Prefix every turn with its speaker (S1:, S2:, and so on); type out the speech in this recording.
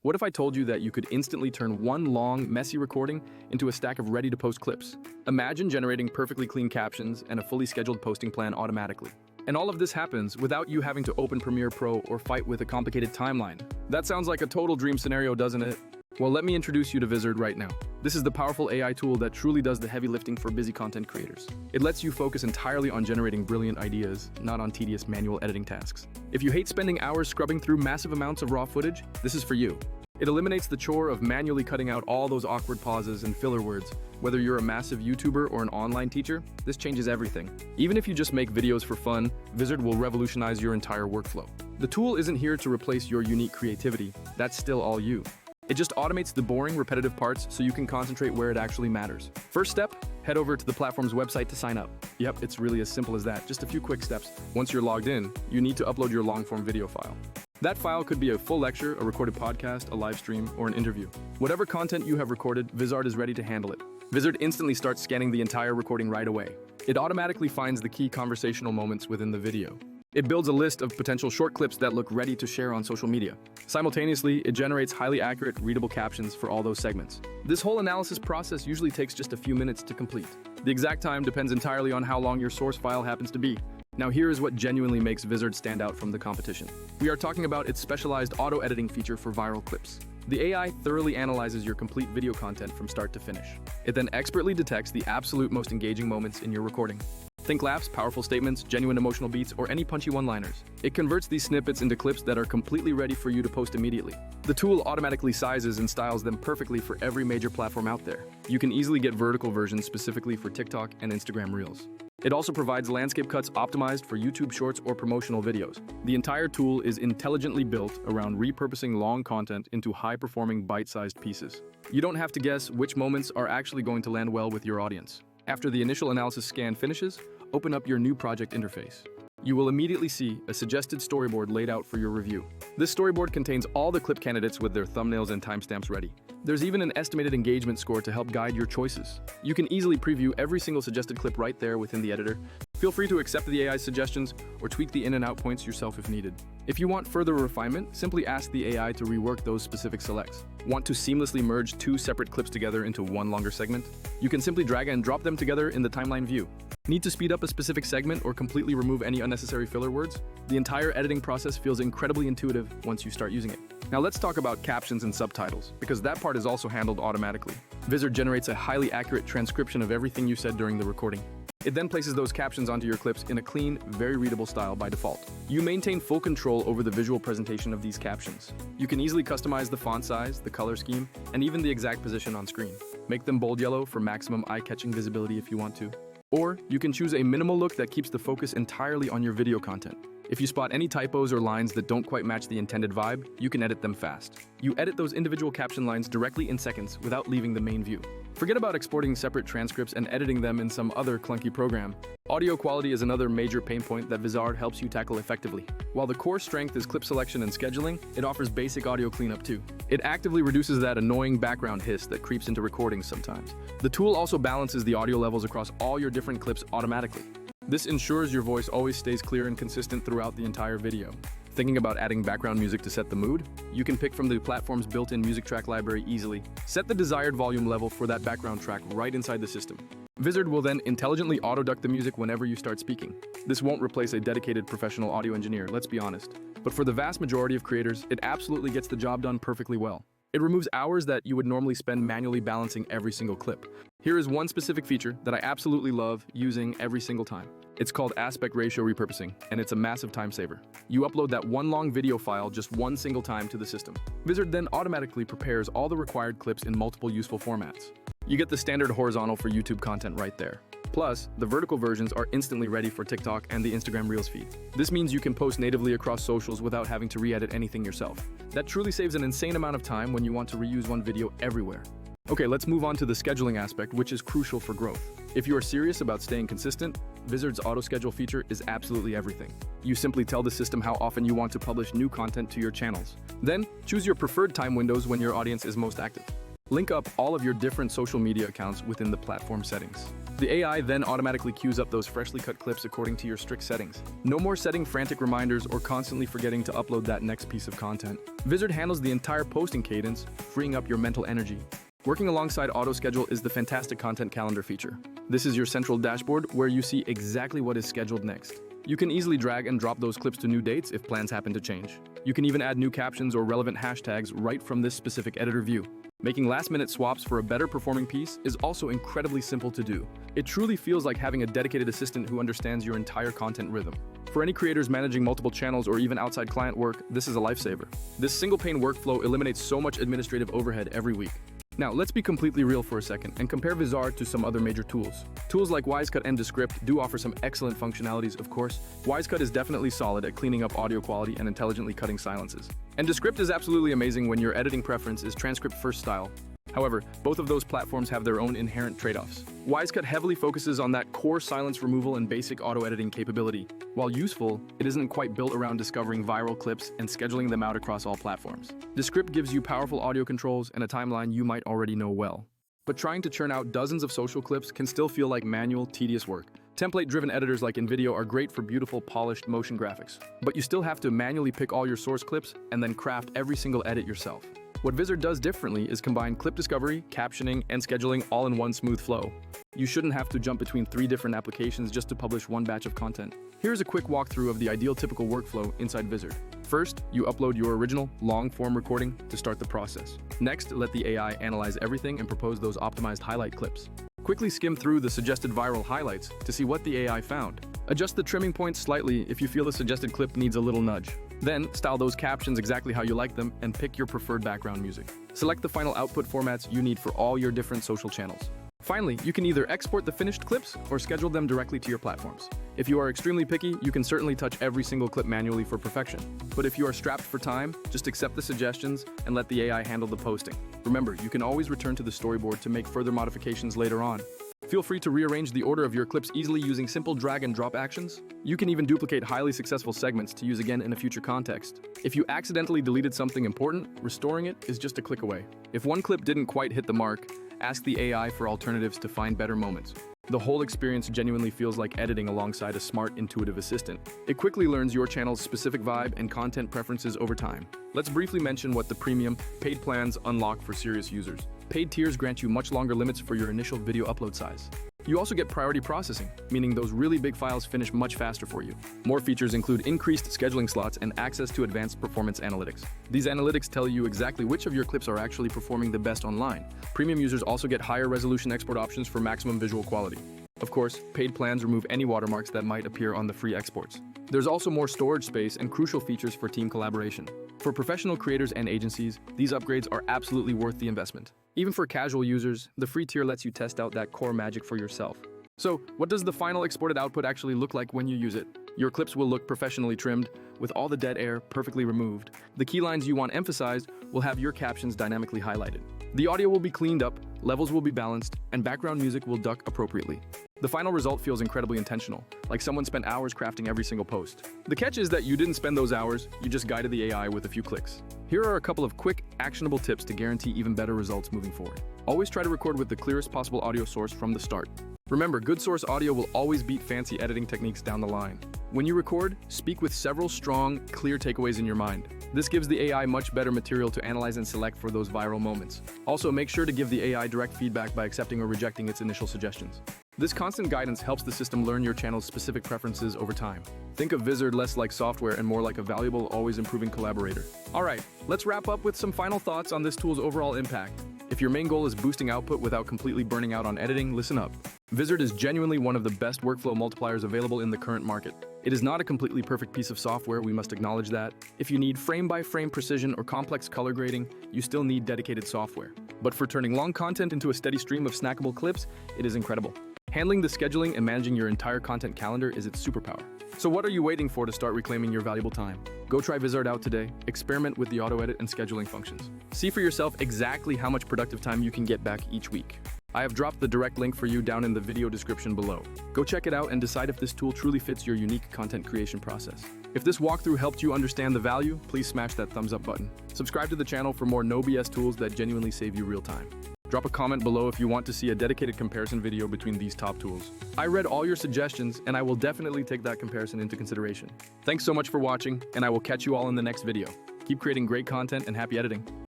S1: What if I told you that you could instantly turn one long, messy recording into a stack of ready-to-post clips? Imagine generating perfectly clean captions and a fully scheduled posting plan automatically. And all of this happens without you having to open Premiere Pro or fight with a complicated timeline. That sounds like a total dream scenario, doesn't it? Well, let me introduce you to Vizard right now. This is the powerful AI tool that truly does the heavy lifting for busy content creators. It lets you focus entirely on generating brilliant ideas, not on tedious manual editing tasks. If you hate spending hours scrubbing through massive amounts of raw footage, this is for you. It eliminates the chore of manually cutting out all those awkward pauses and filler words. Whether you're a massive YouTuber or an online teacher, this changes everything. Even if you just make videos for fun, Vizard will revolutionize your entire workflow. The tool isn't here to replace your unique creativity. That's still all you. It just automates the boring, repetitive parts so you can concentrate where it actually matters. First step, head over to the platform's website to sign up. Yep, it's really as simple as that, just a few quick steps. Once you're logged in, you need to upload your long-form video file. That file could be a full lecture, a recorded podcast, a live stream, or an interview. Whatever content you have recorded, Vizard is ready to handle it. Vizard instantly starts scanning the entire recording right away. It automatically finds the key conversational moments within the video. It builds a list of potential short clips that look ready to share on social media. Simultaneously, it generates highly accurate, readable captions for all those segments. This whole analysis process usually takes just a few minutes to complete. The exact time depends entirely on how long your source file happens to be. Now here is what genuinely makes Vizard stand out from the competition. We are talking about its specialized auto-editing feature for viral clips. The AI thoroughly analyzes your complete video content from start to finish. It then expertly detects the absolute most engaging moments in your recording. Think laughs, powerful statements, genuine emotional beats, or any punchy one-liners. It converts these snippets into clips that are completely ready for you to post immediately. The tool automatically sizes and styles them perfectly for every major platform out there. You can easily get vertical versions specifically for TikTok and Instagram Reels. It also provides landscape cuts optimized for YouTube Shorts or promotional videos. The entire tool is intelligently built around repurposing long content into high-performing bite-sized pieces. You don't have to guess which moments are actually going to land well with your audience. After the initial analysis scan finishes, open up your new project interface. You will immediately see a suggested storyboard laid out for your review. This storyboard contains all the clip candidates with their thumbnails and timestamps ready. There's even an estimated engagement score to help guide your choices. You can easily preview every single suggested clip right there within the editor. Feel free to accept the AI's suggestions or tweak the in and out points yourself if needed. If you want further refinement, simply ask the AI to rework those specific selects. Want to seamlessly merge two separate clips together into one longer segment? You can simply drag and drop them together in the timeline view. Need to speed up a specific segment or completely remove any unnecessary filler words? The entire editing process feels incredibly intuitive once you start using it. Now let's talk about captions and subtitles, because that part is also handled automatically. Vizard generates a highly accurate transcription of everything you said during the recording. It then places those captions onto your clips in a clean, very readable style by default. You maintain full control over the visual presentation of these captions. You can easily customize the font size, the color scheme, and even the exact position on screen. Make them bold yellow for maximum eye-catching visibility if you want to. Or you can choose a minimal look that keeps the focus entirely on your video content. If you spot any typos or lines that don't quite match the intended vibe, you can edit them fast. You edit those individual caption lines directly in seconds without leaving the main view. Forget about exporting separate transcripts and editing them in some other clunky program. Audio quality is another major pain point that Vizard helps you tackle effectively. While the core strength is clip selection and scheduling, it offers basic audio cleanup too. It actively reduces that annoying background hiss that creeps into recordings sometimes. The tool also balances the audio levels across all your different clips automatically. This ensures your voice always stays clear and consistent throughout the entire video. Thinking about adding background music to set the mood? You can pick from the platform's built-in music track library easily. Set the desired volume level for that background track right inside the system. Vizard will then intelligently auto-duck the music whenever you start speaking. This won't replace a dedicated professional audio engineer, let's be honest. But for the vast majority of creators, it absolutely gets the job done perfectly well. It removes hours that you would normally spend manually balancing every single clip. Here is one specific feature that I absolutely love using every single time. It's called aspect ratio repurposing, and it's a massive time saver. You upload that one long video file just one single time to the system. Vizard then automatically prepares all the required clips in multiple useful formats. You get the standard horizontal for YouTube content right there. Plus, the vertical versions are instantly ready for TikTok and the Instagram Reels feed. This means you can post natively across socials without having to re-edit anything yourself. That truly saves an insane amount of time when you want to reuse one video everywhere. Okay, let's move on to the scheduling aspect, which is crucial for growth. If you are serious about staying consistent, Vizard's auto-schedule feature is absolutely everything. You simply tell the system how often you want to publish new content to your channels. Then, choose your preferred time windows when your audience is most active. Link up all of your different social media accounts within the platform settings. The AI then automatically queues up those freshly cut clips according to your strict settings. No more setting frantic reminders or constantly forgetting to upload that next piece of content. Vizard handles the entire posting cadence, freeing up your mental energy. Working alongside auto-schedule is the fantastic content calendar feature. This is your central dashboard where you see exactly what is scheduled next. You can easily drag and drop those clips to new dates if plans happen to change. You can even add new captions or relevant hashtags right from this specific editor view. Making last-minute swaps for a better performing piece is also incredibly simple to do. It truly feels like having a dedicated assistant who understands your entire content rhythm. For any creators managing multiple channels or even outside client work, this is a lifesaver. This single-pane workflow eliminates so much administrative overhead every week. Now, let's be completely real for a second and compare Vizard to some other major tools. Tools like Wisecut and Descript do offer some excellent functionalities, of course. Wisecut is definitely solid at cleaning up audio quality and intelligently cutting silences. And Descript is absolutely amazing when your editing preference is transcript-first style. However, both of those platforms have their own inherent trade-offs. Wisecut heavily focuses on that core silence removal and basic auto-editing capability. While useful, it isn't quite built around discovering viral clips and scheduling them out across all platforms. Descript gives you powerful audio controls and a timeline you might already know well. But trying to churn out dozens of social clips can still feel like manual, tedious work. Template-driven editors like InVideo are great for beautiful, polished motion graphics. But you still have to manually pick all your source clips and then craft every single edit yourself. What Vizard does differently is combine clip discovery, captioning, and scheduling all in one smooth flow. You shouldn't have to jump between 3 different applications just to publish one batch of content. Here's a quick walkthrough of the ideal typical workflow inside Vizard. First, you upload your original, long-form recording to start the process. Next, let the AI analyze everything and propose those optimized highlight clips. Quickly skim through the suggested viral highlights to see what the AI found. Adjust the trimming points slightly if you feel the suggested clip needs a little nudge. Then, style those captions exactly how you like them and pick your preferred background music. Select the final output formats you need for all your different social channels. Finally, you can either export the finished clips or schedule them directly to your platforms. If you are extremely picky, you can certainly touch every single clip manually for perfection. But if you are strapped for time, just accept the suggestions and let the AI handle the posting. Remember, you can always return to the storyboard to make further modifications later on. Feel free to rearrange the order of your clips easily using simple drag and drop actions. You can even duplicate highly successful segments to use again in a future context. If you accidentally deleted something important, restoring it is just a click away. If one clip didn't quite hit the mark, ask the AI for alternatives to find better moments. The whole experience genuinely feels like editing alongside a smart, intuitive assistant. It quickly learns your channel's specific vibe and content preferences over time. Let's briefly mention what the premium, paid plans unlock for serious users. Paid tiers grant you much longer limits for your initial video upload size. You also get priority processing, meaning those really big files finish much faster for you. More features include increased scheduling slots and access to advanced performance analytics. These analytics tell you exactly which of your clips are actually performing the best online. Premium users also get higher resolution export options for maximum visual quality. Of course, paid plans remove any watermarks that might appear on the free exports. There's also more storage space and crucial features for team collaboration. For professional creators and agencies, these upgrades are absolutely worth the investment. Even for casual users, the free tier lets you test out that core magic for yourself. So, what does the final exported output actually look like when you use it? Your clips will look professionally trimmed, with all the dead air perfectly removed. The key lines you want emphasized will have your captions dynamically highlighted. The audio will be cleaned up, levels will be balanced, and background music will duck appropriately. The final result feels incredibly intentional, like someone spent hours crafting every single post. The catch is that you didn't spend those hours, you just guided the AI with a few clicks. Here are a couple of quick, actionable tips to guarantee even better results moving forward. Always try to record with the clearest possible audio source from the start. Remember, good source audio will always beat fancy editing techniques down the line. When you record, speak with several strong, clear takeaways in your mind. This gives the AI much better material to analyze and select for those viral moments. Also, make sure to give the AI direct feedback by accepting or rejecting its initial suggestions. This constant guidance helps the system learn your channel's specific preferences over time. Think of Vizard less like software and more like a valuable, always improving collaborator. Alright, let's wrap up with some final thoughts on this tool's overall impact. If your main goal is boosting output without completely burning out on editing, listen up. Vizard is genuinely one of the best workflow multipliers available in the current market. It is not a completely perfect piece of software, we must acknowledge that. If you need frame-by-frame precision or complex color grading, you still need dedicated software. But for turning long content into a steady stream of snackable clips, it is incredible. Handling the scheduling and managing your entire content calendar is its superpower. So what are you waiting for to start reclaiming your valuable time? Go try Vizard out today, experiment with the auto-edit and scheduling functions. See for yourself exactly how much productive time you can get back each week. I have dropped the direct link for you down in the video description below. Go check it out and decide if this tool truly fits your unique content creation process. If this walkthrough helped you understand the value, please smash that thumbs up button. Subscribe to the channel for more no BS tools that genuinely save you real time. Drop a comment below if you want to see a dedicated comparison video between these top tools. I read all your suggestions, and I will definitely take that comparison into consideration. Thanks so much for watching, and I will catch you all in the next video. Keep creating great content and happy editing.